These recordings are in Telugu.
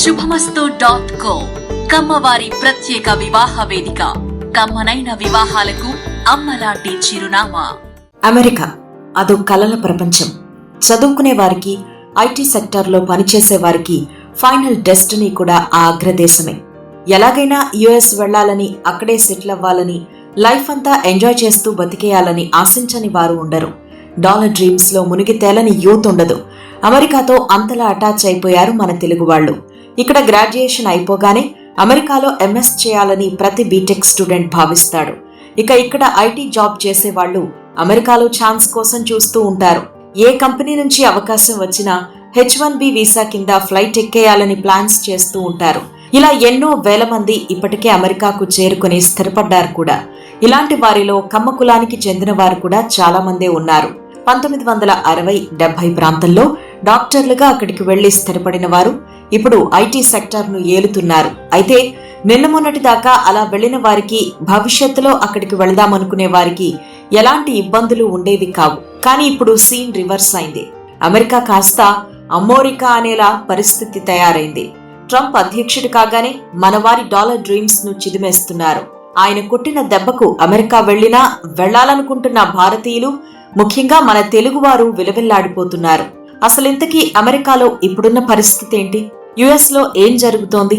శుభమస్తు.co కమ్మవారి ప్రత్యేక వివాహ వేదిక. కమ్మనైన వివాహాలకు అమ్మలాంటి చిరునామా. అమెరికా అదో కలల ప్రపంచం. చదువుకునే వారికి, ఐటీ సెక్టార్లో పనిచేసే వారికి ఫైనల్ డెస్టినీ కూడా ఆ అగ్రదేశమే. ఎలాగైనా యుఎస్ వెళ్లాలని, అక్కడే సెటిల్ అవ్వాలని, లైఫ్ అంతా ఎంజాయ్ చేస్తూ బతికేయాలని ఆశించని వారు ఉండరు. డాలర్ డ్రీమ్స్ లో మునిగి తేలని యూత్ ఉండదు. అమెరికాతో అంతలా అటాచ్ అయిపోయారు మన తెలుగు వాళ్లు. ఇక్కడ గ్రాడ్యుయేషన్ అయిపోగానే అమెరికాలో ఎంఎస్ చేయాలని ప్రతి బీటెక్ స్టూడెంట్ భావిస్తాడు. ఇక్కడ ఐటీ జాబ్ చేసేవాళ్లు అమెరికాలో ఛాన్స్ కోసం చూస్తూ ఉంటారు. ఏ కంపెనీ నుంచి అవకాశం వచ్చినా H1B వీసా కింద ఫ్లైట్ ఎక్కేయాలని ప్లాన్స్ చేస్తూ ఉంటారు. ఇలా ఎన్నో వేల మంది ఇప్పటికే అమెరికాకు చేరుకుని స్థిరపడ్డారు కూడా. ఇలాంటి వారిలో కమ్మ కులానికి చెందిన వారు కూడా చాలా మందే ఉన్నారు. 1960-70 ప్రాంతంలో డాక్టర్లుగా అక్కడికి వెళ్లి స్థిరపడిన వారు ఇప్పుడు ఐటీ సెక్టార్ను ఏలుతున్నారు. అయితే నిన్న మొన్నటి దాకా అలా వెళ్లిన వారికి, భవిష్యత్తులో అక్కడికి వెళదామనుకునే వారికి ఎలాంటి ఇబ్బందులు ఉండేవి కావు. కానీ ఇప్పుడు సీన్ రివర్స్ అయింది. అమెరికా కాస్త అమోరికా అనేలా పరిస్థితి తయారైంది. ట్రంప్ అధ్యక్షుడు కాగానే మనవారి డాలర్ డ్రీమ్స్ ను చిదిమేస్తున్నారు. ఆయన కొట్టిన దెబ్బకు అమెరికా వెళ్లాలనుకుంటున్న భారతీయులు, ముఖ్యంగా మన తెలుగువారు విలవిల్లాడిపోతున్నారు. అసలింతకీ అమెరికాలో ఇప్పుడున్న పరిస్థితి ఏంటి? యుఎస్ లో ఏం జరుగుతోంది?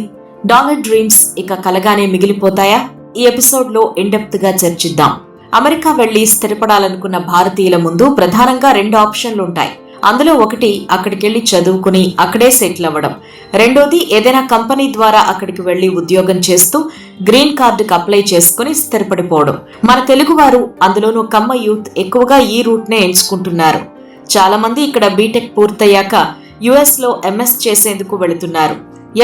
డాలర్ డ్రీమ్స్ ఇక కలగానే మిగిలిపోతాయా? ఈ ఎపిసోడ్ లో ఇన్డెప్త్ గా చర్చిద్దాం. అమెరికా వెళ్లి స్థిరపడాలనుకున్న భారతీయుల ముందు ప్రధానంగా 2 ఆప్షన్లుంటాయి. అందులో ఒకటి అక్కడికెళ్లి చదువుకుని అక్కడే సెటిల్ అవ్వడం. రెండోది ఏదైనా కంపెనీ ద్వారా అక్కడికి వెళ్లి ఉద్యోగం చేస్తూ గ్రీన్ కార్డుకు అప్లై చేసుకుని స్థిరపడిపోవడం. మన తెలుగువారు, అందులోనూ కమ్మ యూత్ ఎక్కువగా ఈ రూట్నే ఎంచుకుంటున్నారు. చాలా మంది ఇక్కడ బీటెక్ పూర్తయ్యాక యుఎస్ లో ఎంఎస్ చేసేందుకు వెళుతున్నారు.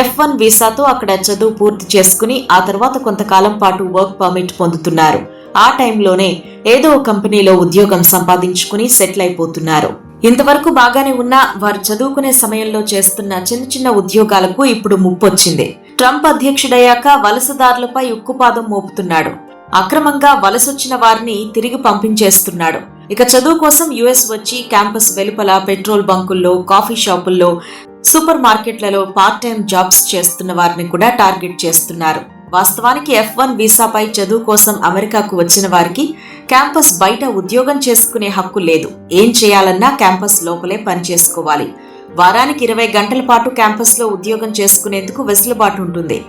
F1 వీసాతో అక్కడ చదువు పూర్తి చేసుకుని ఆ తర్వాత కొంతకాలం పాటు వర్క్ పర్మిట్ పొందుతున్నారు. ఆ టైంలోనే ఏదో కంపెనీలో ఉద్యోగం సంపాదించుకుని సెటిల్ అయిపోతున్నారు. ఇంతవరకు బాగానే ఉన్నా వారు చదువుకునే సమయంలో చేస్తున్న చిన్న చిన్న ఉద్యోగాలకు ఇప్పుడు ముప్పొచ్చింది. ట్రంప్ అధ్యక్షుడయ్యాక వలసదారులపై ఉక్కుపాదం మోపుతున్నాడు. అక్రమంగా వలసొచ్చిన వారిని తిరిగి పంపించేస్తున్నాడు. చదువు కోసం యుఎస్ వచ్చి క్యాంపస్ వెలుపల పెట్రోల్ బంకుల్లో, కాఫీ షాపుల్లో, సూపర్ మార్కెట్లలో పార్ట్ టైం జాబ్స్ చేస్తున్న వారిని కూడా టార్గెట్ చేస్తున్నారు. వాస్తవానికి F1 వీసాపై చదువు కోసం అమెరికాకు వచ్చిన వారికి క్యాంపస్ బయట ఉద్యోగం చేసుకునే హక్కు లేదు. ఏం చేయాలన్నా క్యాంపస్ లోపలే పనిచేసుకోవాలి. వారానికి 20 గంటల పాటు క్యాంపస్ లో ఉద్యోగం చేసుకునేందుకు వెసులుబాటు ఉంటుంది.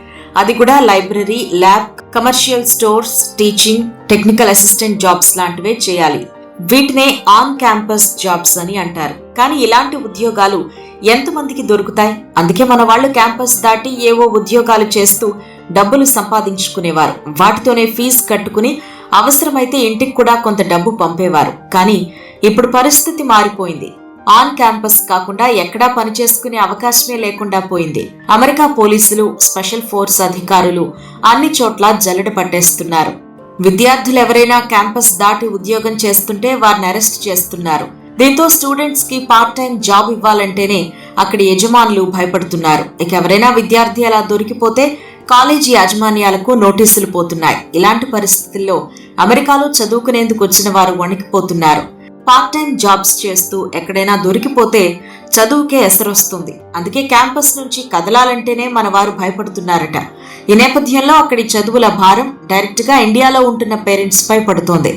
అది కూడా library, lab, commercial stores, teaching, technical assistant jobs లాంటివే చేయాలి. వీటినే ఆన్ క్యాంపస్ జాబ్స్ అని అంటారు. కానీ ఇలాంటి ఉద్యోగాలు ఎంతమందికి దొరుకుతాయి? అందుకే మన వాళ్ళు క్యాంపస్ దాటి ఏవో ఉద్యోగాలు చేస్తూ డబ్బులు సంపాదించుకునేవారు. వాటితోనే ఫీజు కట్టుకుని అవసరమైతే ఇంటికి కూడా కొంత డబ్బు పంపేవారు. కానీ ఇప్పుడు పరిస్థితి మారిపోయింది. ఆన్ క్యాంపస్ కాకుండా ఎక్కడా పనిచేసుకునే అవకాశమే లేకుండా పోయింది. అమెరికా పోలీసులు, స్పెషల్ ఫోర్స్ అధికారులు అన్ని చోట్ల జల్లెడ పట్టేస్తున్నారు. విద్యార్థులు ఎవరైనా క్యాంపస్ దాటి ఉద్యోగం చేస్తుంటే వారిని అరెస్ట్ చేస్తున్నారు. దీంతో స్టూడెంట్స్ కి పార్ట్ టైం జాబ్ ఇవ్వాలంటేనే అక్కడి యజమానులు భయపడుతున్నారు. ఎవరైనా విద్యార్థి అలా దొరికిపోతే కాలేజీ యాజమాన్యాలకు నోటీసులు పోతున్నాయి. ఇలాంటి పరిస్థితుల్లో అమెరికాలో చదువుకునేందుకు వచ్చిన వారు వణికిపోతున్నారు. పార్ట్ టైం జాబ్స్ చేస్తూ ఎక్కడైనా దొరికిపోతే చదువుకే ఎసరొస్తుంది. అందుకే క్యాంపస్ నుంచి కదలాలంటేనే మన వారు భయపడుతున్నారట. ఈ నేపథ్యంలో అక్కడి చదువుల భారం డైరెక్ట్ గా ఇండియాలో ఉంటున్న పేరెంట్స్ పై పడుతోంది.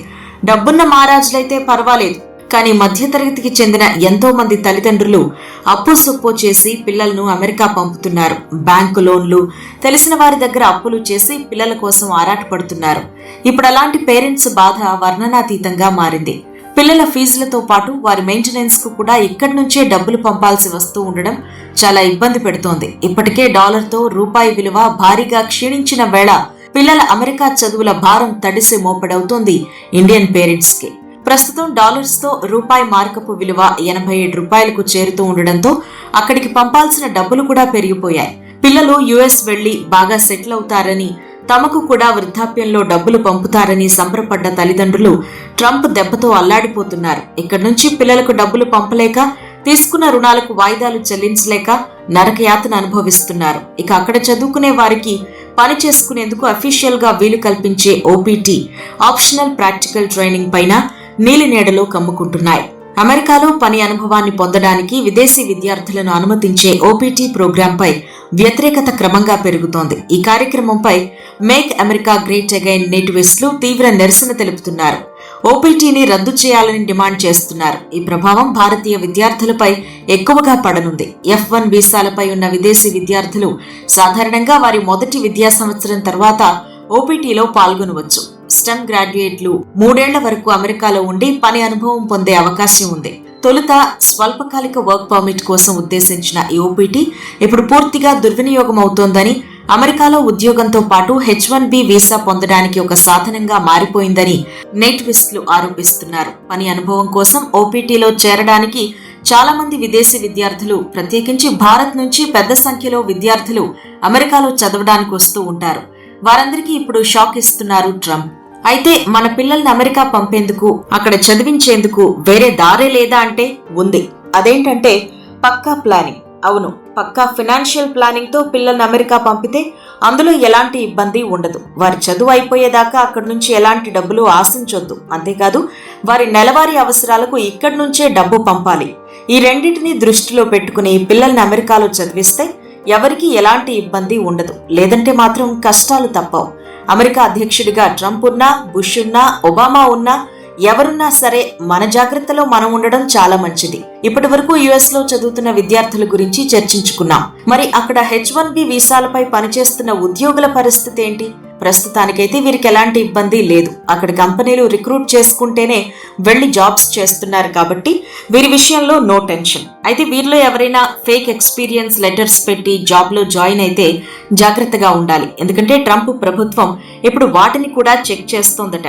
డబ్బున్న మహారాజులైతే పర్వాలేదు, కానీ మధ్యతరగతికి చెందిన ఎంతో మంది తల్లిదండ్రులు అప్పు సొప్పు చేసి పిల్లలను అమెరికా పంపుతున్నారు. బ్యాంకు లోన్లు, తెలిసిన వారి దగ్గర అప్పులు చేసి పిల్లల కోసం ఆరాటపడుతున్నారు. ఇప్పుడు అలాంటి పేరెంట్స్ బాధ వర్ణనాతీతంగా మారింది. పిల్లల ఫీజులతో పాటు వారి మెయింటెనెన్స్ కు కూడా ఇక్కడి నుంచే డబ్బులు పంపాల్సి వస్తూ ఉండడం చాలా ఇబ్బంది పెడుతోంది. ఇప్పటికే డాలర్తో రూపాయి విలువ భారీగా క్షీణించిన వేళ పిల్లల అమెరికా చదువుల భారం తడిసి మోపడవుతోంది ఇండియన్ పేరెంట్స్ కి. ప్రస్తుతం డాలర్స్ తో రూపాయి మార్కపు విలువ 87 రూపాయలకు చేరుతూ ఉండడంతో అక్కడికి పంపాల్సిన డబ్బులు కూడా పెరిగిపోయాయి. పిల్లలు యుఎస్ వెళ్లి బాగా సెటిల్ అవుతారని, తమకు కూడా వృద్ధాప్యంలో డబ్బులు పంపుతారని సంబరపడ్డ తల్లిదండ్రులు ట్రంప్ దెబ్బతో అల్లాడిపోతున్నారు. ఇక్కడి నుంచి పిల్లలకు డబ్బులు పంపలేక, తీసుకున్న రుణాలకు వాయిదాలు చెల్లించలేక నరకయాతన అనుభవిస్తున్నారు. అక్కడ చదువుకునే వారికి పని చేసుకునేందుకు అఫీషియల్ గా వీలు కల్పించే OPT, ఆప్షనల్ ప్రాక్టికల్ ట్రైనింగ్ పైన నీలినేడలో కమ్ముకుంటున్నాయి. అమెరికాలో పని అనుభవాన్ని పొందడానికి విదేశీ విద్యార్థులను అనుమతించే ఓపీటీ ప్రోగ్రాంపై వ్యతిరేకత క్రమంగా పెరుగుతోంది. ఈ కార్యక్రమంపై మేక్ అమెరికా గ్రేట్ అగైన్ నేటివిస్టులు తీవ్ర నిరసన తెలుపుతున్నారు. ఓపీటీని రద్దు చేయాలని డిమాండ్ చేస్తున్నారు. ఈ ప్రభావం భారతీయ విద్యార్థులపై ఎక్కువగా పడనుంది. F1 వీసాలపై ఉన్న విదేశీ విద్యార్థులు సాధారణంగా వారి మొదటి విద్యా సంవత్సరం తర్వాత ఓపీటీలో పాల్గొనవచ్చు. స్టెమ్ గ్రాడ్యుయేట్లు 3 ఏళ్ల వరకు అమెరికాలో ఉండి పని అనుభవం పొందే అవకాశం ఉంది. తొలుత స్వల్పకాలిక వర్క్ పర్మిట్ కోసం ఉద్దేశించిన ఈ ఓపీటీ ఇప్పుడు పూర్తిగా దుర్వినియోగం అవుతోందని, అమెరికాలో ఉద్యోగంతో పాటు H1B వీసా పొందడానికి ఒక సాధనంగా మారిపోయిందని నేటివిస్టులు ఆరోపిస్తున్నారు. పని అనుభవం కోసం ఓపీటీలో చేరడానికి చాలా మంది విదేశీ విద్యార్థులు, ప్రత్యేకించి భారత్ నుంచి పెద్ద సంఖ్యలో విద్యార్థులు అమెరికాలో చదవడానికి వస్తూ ఉంటారు. వారందరికీ ఇప్పుడు షాక్ ఇస్తున్నారు ట్రంప్. అయితే మన పిల్లల్ని అమెరికా పంపేందుకు, అక్కడ చదివించేందుకు వేరే దారే లేదా అంటే ఉంది. అదేంటంటే పక్కా ప్లానింగ్. అవును, పక్కా ఫైనాన్షియల్ ప్లానింగ్ తో పిల్లల్ని అమెరికా పంపితే అందులో ఎలాంటి ఇబ్బంది ఉండదు. వారి చదువు అయిపోయేదాకా అక్కడి నుంచి ఎలాంటి డబ్బులు ఆశించొద్దు. అంతేకాదు, వారి నెలవారీ అవసరాలకు ఇక్కడి నుంచే డబ్బు పంపాలి. ఈ రెండింటినీ దృష్టిలో పెట్టుకుని పిల్లల్ని అమెరికాలో చదివిస్తే ఎవరికి ఎలాంటి ఇబ్బంది ఉండదు. లేదంటే మాత్రం కష్టాలు తప్పవు. అమెరికా అధ్యక్షుడిగా ట్రంప్ ఉన్నా, బుష్ ఉన్నా, ఒబామా ఉన్నా, ఎవరున్నా సరే మన జాగ్రత్తలో మనం ఉండడం చాలా మంచిది. ఇప్పటి వరకు యుఎస్ లో చదువుతున్న విద్యార్థుల గురించి చర్చించుకున్నాం. మరి అక్కడ H1B వీసాలపై పనిచేస్తున్న ఉద్యోగుల పరిస్థితి ఏంటి? ప్రస్తుతానికైతే వీరికి ఎలాంటి ఇబ్బంది లేదు. అక్కడ కంపెనీలు రిక్రూట్ చేసుకుంటేనే వెళ్లి జాబ్స్ చేస్తున్నారు కాబట్టి వీరి విషయంలో నో టెన్షన్. అయితే వీరిలో ఎవరైనా ఫేక్ ఎక్స్పీరియన్స్ లెటర్స్ పెట్టి జాబ్ లో జాయిన్ అయితే జాగ్రత్తగా ఉండాలి. ఎందుకంటే ట్రంప్ ప్రభుత్వం ఇప్పుడు వాటిని కూడా చెక్ చేస్తోందట.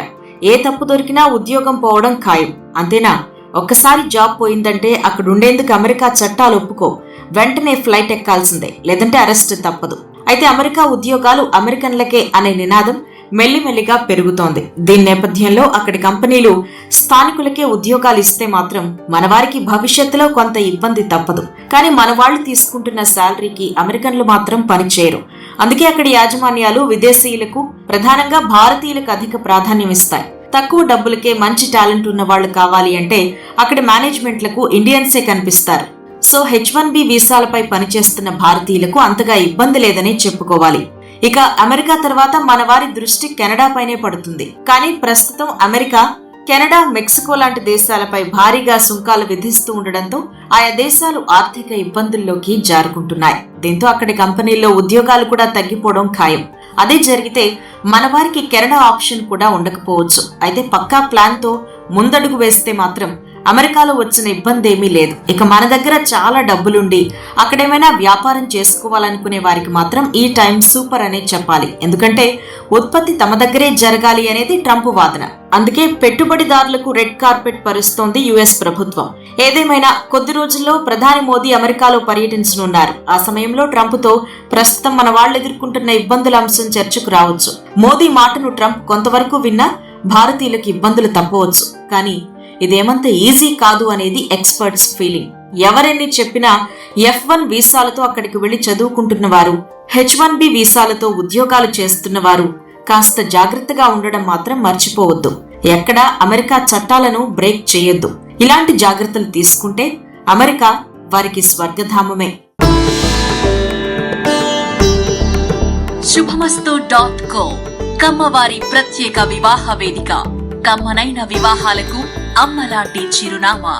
ఏ తప్పు దొరికినా ఉద్యోగం పోవడం ఖాయం. అంతేనా? ఒక్కసారి జాబ్ పోయిందంటే అక్కడుండేందుకు అమెరికా చట్టాలు ఒప్పుకో, వెంటనే ఫ్లైట్ ఎక్కాల్సిందే, లేదంటే అరెస్ట్ తప్పదు. అయితే అమెరికా ఉద్యోగాలు అమెరికన్లకే అనే నినాదం మెల్లిమెల్లిగా పెరుగుతోంది. దీని నేపథ్యంలో అక్కడి కంపెనీలు స్థానికులకే ఉద్యోగాలు ఇస్తే మాత్రం మనవారికి భవిష్యత్తులో కొంత ఇబ్బంది తప్పదు. కానీ మన వాళ్ళు తీసుకుంటున్న శాలరీకి అమెరికన్లు మాత్రం పనిచేయరు. అందుకే అక్కడి యాజమాన్యాలు విదేశీయులకు, ప్రధానంగా భారతీయులకు అధిక ప్రాధాన్యం ఇస్తాయి. తక్కువ డబ్బులకే మంచి టాలెంట్ ఉన్న వాళ్ళు కావాలి అంటే అక్కడి మేనేజ్మెంట్లకు ఇండియన్సే కనిపిస్తారు. సో H1B వీసాలపై పనిచేస్తున్న భారతీయులకు అంతగా ఇబ్బంది లేదని చెప్పుకోవాలి. ఇక అమెరికా తర్వాత మన వారి దృష్టి కెనడా పైనే పడుతుంది. కానీ ప్రస్తుతం అమెరికా, కెనడా, మెక్సికో లాంటి దేశాలపై భారీగా సుంకాలు విధిస్తూ ఉండడంతో ఆయా దేశాలు ఆర్థిక ఇబ్బందుల్లోకి జారుకుంటున్నాయి. దీంతో అక్కడి కంపెనీల్లో ఉద్యోగాలు కూడా తగ్గిపోవడం ఖాయం. అదే జరిగితే మన వారికి కెనడా ఆప్షన్ కూడా ఉండకపోవచ్చు. అయితే పక్కా ప్లాన్ తో ముందడుగు వేస్తే మాత్రం అమెరికాలో వచ్చిన ఇబ్బంది ఏమీ లేదు. ఇక మన దగ్గర చాలా డబ్బులుండి అక్కడేమైనా వ్యాపారం చేసుకోవాలనుకునే వారికి మాత్రం ఈ టైం సూపర్ అనే చెప్పాలి. ఎందుకంటే ఉత్పత్తి తమ దగ్గరే జరగాలి అనేది ట్రంప్ వాదన. అందుకే పెట్టుబడిదారులకు రెడ్ కార్పెట్ పరుస్తోంది యుఎస్ ప్రభుత్వం. ఏదేమైనా కొద్ది రోజుల్లో ప్రధాని మోదీ అమెరికాలో పర్యటించనున్నారు. ఆ సమయంలో ట్రంప్ తో ప్రస్తుతం మన వాళ్ళు ఎదుర్కొంటున్న ఇబ్బందుల అంశం చర్చకు రావచ్చు. మోదీ మాటను ట్రంప్ కొంతవరకు విన్నా భారతీయులకు ఇబ్బందులు తప్పవచ్చు. కానీ ఇదేమంత ఈజీ కాదు అనేది ఎక్స్పర్ట్స్ ఫీలింగ్. ఎవరెన్ని చెప్పినా F1 వీసాలతో అక్కడికి వెళ్లి చదువుకుంటున్న వారు, H1B వీసాలతో ఉద్యోగాలు చేస్తున్న వారు కాస్త జాగ్రత్తగా ఉండడం మాత్రం మర్చిపోవద్దు. ఎక్కడా అమెరికా చట్టాలను బ్రేక్ చేయొద్దు. ఇలాంటి జాగ్రత్తలు తీసుకుంటే అమెరికా వారికి స్వర్గధామమే. శుభమస్తు.co కమ్మవారి ప్రత్యేక వివాహ వేదిక. కమ్మనైన వివాహాలకు అమ్మలాంటి చిరునామా.